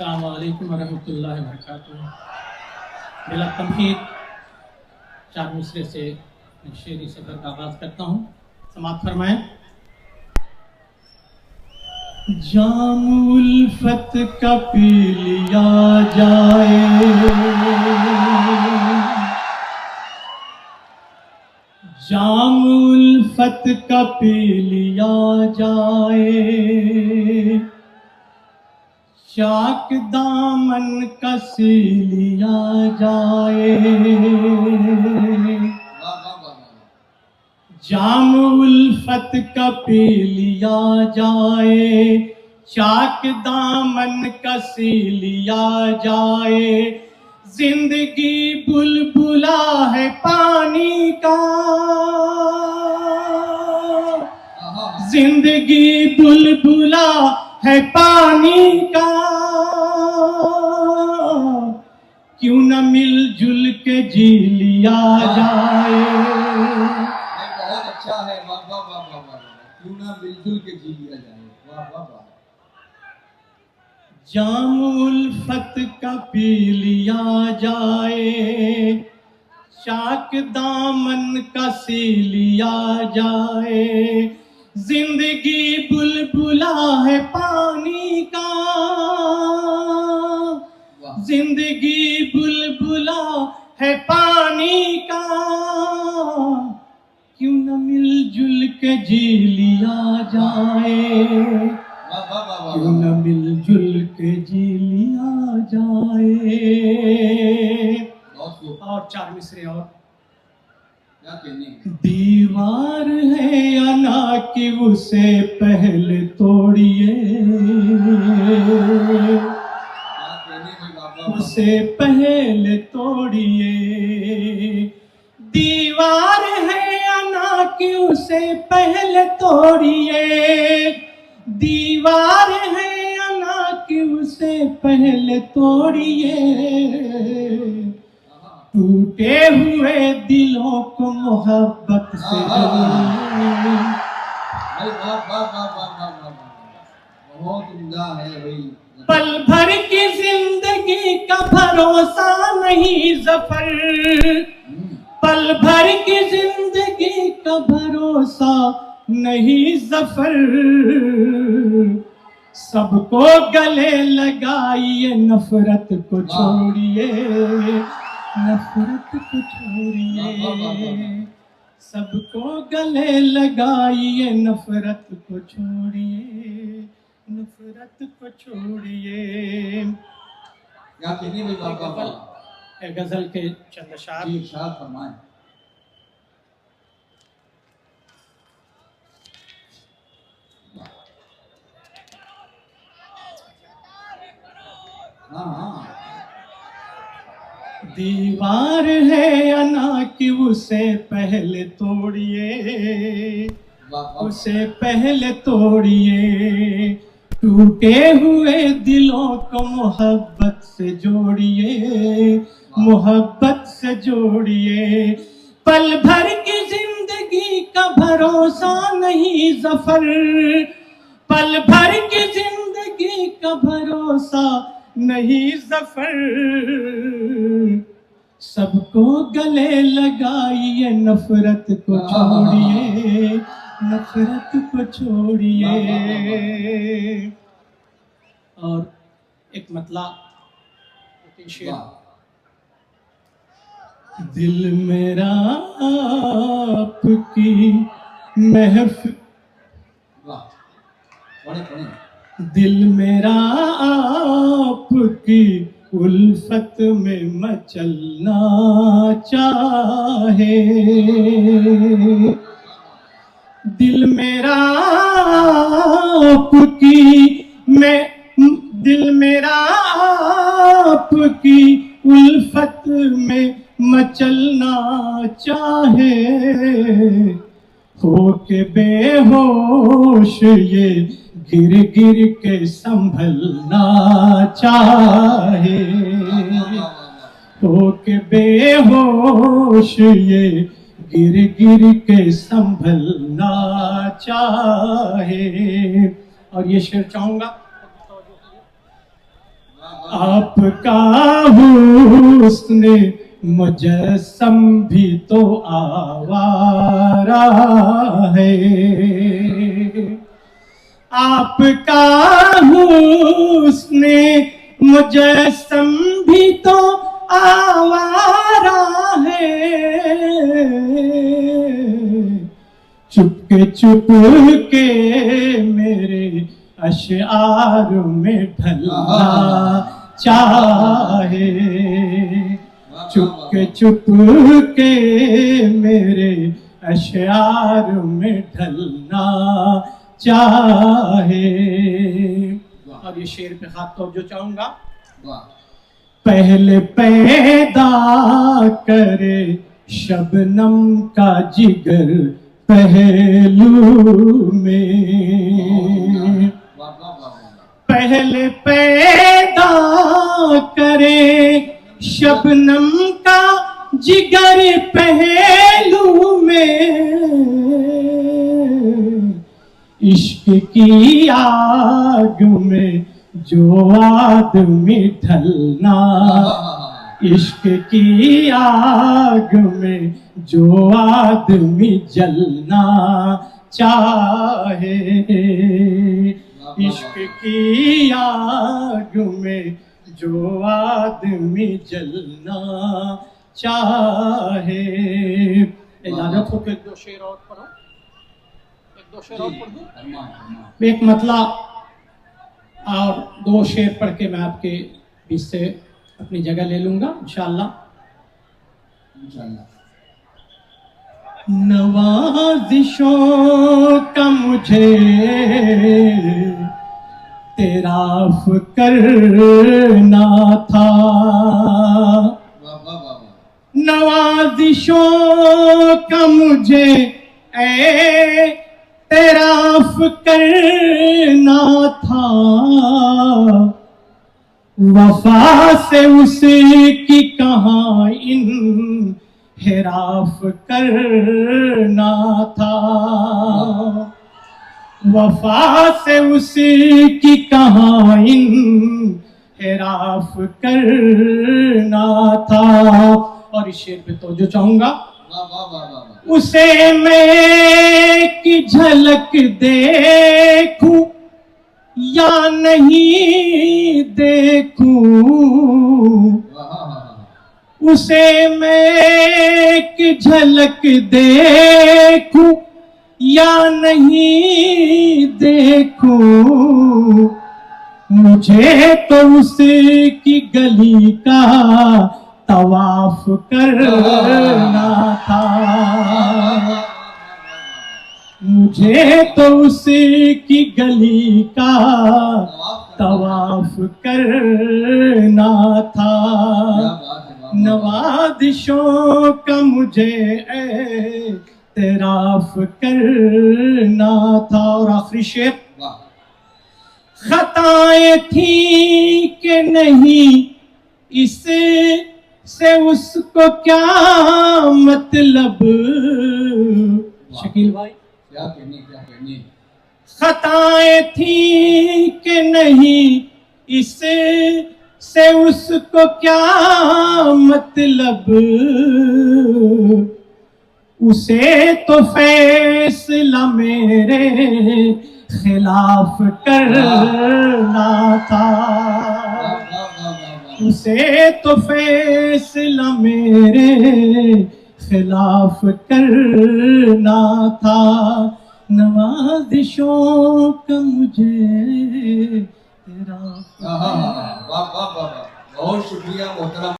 अस्सलामु अलैकुम वरहमतुल्लाहि वबरकातुहू। बिला तमहीद चार मिसरे से शेरी सफर का आगाज करता हूँ। समाप्त फरमाएं। जाम उल्फत का पी लिया जाए, जाम उल्फत का पी लिया जाए, चाक दामन कसी लिया जाए, जाम उल्फत का पी लिया जाए, चाक दामन कसी लिया जाए। जिंदगी बुलबुला है पानी का, जिंदगी बुलबुला है पानी का, क्यों न मिलजुल के जी लिया जाए। बहुत अच्छा है, वाह वाह वाह वाह वाह। क्यों ना मिलजुल के जी लिया जाए, वाह वाह वाह। जाम उल्फत का पी लिया जाए, चाक दामन का सी लिया जाए। जिंदगी बुलबुला है पानी का, जिंदगी बुलबुला है पानी का, क्यों न मिलजुल के जी लिया जाए, क्यों न मिलजुल के जी लिया जाए। और चार मिसरे और क्या कहने। दीवार है या ना कि उसे पहले तोड़िए, उसे पहले तोड़िए। दीवार है या ना कि उसे पहले तोड़िए, दीवार है या ना कि उसे पहले तोड़िए। टूटे हुए दिलों को मोहब्बत से जोड़िए। बहुत उम्दा है भाई। पल भर की जिंदगी का भरोसा नहीं ज़फर, पल भर की जिंदगी का भरोसा नहीं ज़फर। सबको गले लगाइए, नफरत को छोड़िए, नफरत को छोड़िए। सबको गले लगाइए, नफरत को छोड़िए, नफरत को छोड़िए। क्या कहने भाई बाबा। गजल के चंद अशार जी इरशाद फरमाएं। हाँ। दीवार है या ना कि उसे पहले तोड़िए, उसे पहले तोड़िए। टूटे हुए दिलों को मोहब्बत से जोड़िए, मोहब्बत से जोड़िए। पल भर की जिंदगी का भरोसा नहीं ज़फर, पल भर की जिंदगी का भरोसा नहीं ज़फर। सबको गले लगाइए, नफरत को छोड़िए, नफरत को छोड़िए। और एक मतला शेर। दिल मेरा आपकी महफिल, दिल मेरा आपकी उल्फत में मचलना चाहे। दिल मेरा आपकी, मैं दिल मेरा आपकी उल्फत में मचलना चाहे। हो के बेहोश ये गिर गिर के संभलना चाहे। हो के बेहोश ये गिर गिर के संभलना चाहे। और ये शेर चाहूंगा आपका हुस्न मुजस्सम भी तो आवारा है, आपका हुस्न मुजस्सम भी तो आवारा है, चुपके चुपके मेरे अशआर में ढलना चाहे, चुपके चुपके मेरे अशआर में ढलना चाहे। और ये शेर पे खास तौर जो चाहूंगा, पहले पैदा करे शबनम का जिगर पहलू में, पहले पैदा करे शबनम का जिगर पहलू में, इश्क की आग में जो आदमी ढलना, इश्क की आग में जो आदमी जलना चाहे, इश्क की आग में जो आदमी जलना चाहे। इजाजत हो तो एक दो शेर और पढ़ो, एक दो शेर और पढ़ दूं, एक मतला और दो शेर पढ़ के मैं आपके बीच से अपनी जगह ले लूंगा इंशाअल्लाह। नवाजिशों का मुझे तेराफ करना था, नवाजिशों का मुझे तेराफ करना था, वफा से उसकी कहाँ इन्हिराफ करना था, वफा से उसकी कहाँ इन्हिराफ करना था। और इस शेर पे तो जो चाहूंगा, उसे मैं की झलक देखूं या नहीं देखूं, उसे मैं की झलक देखूं या नहीं देखूं, मुझे तो उसकी गली का तवाफ करना था, मुझे तो उसकी गली का तवाफ करना था, नवाजिशों का मुझे एतराफ करना था। और आखिरी शेर, खताएं थी कि नहीं इससे उसको क्या मतलब, शकील भाई क्या कहने, खताएं थी कि नहीं इससे उसको क्या मतलब, उसे तो फैसला मेरे खिलाफ करना था, उसे तो फैसला मेरे खिलाफ करना था, नवाजिशों का मुझे तेरा। बहुत शुक्रिया मोहतरम।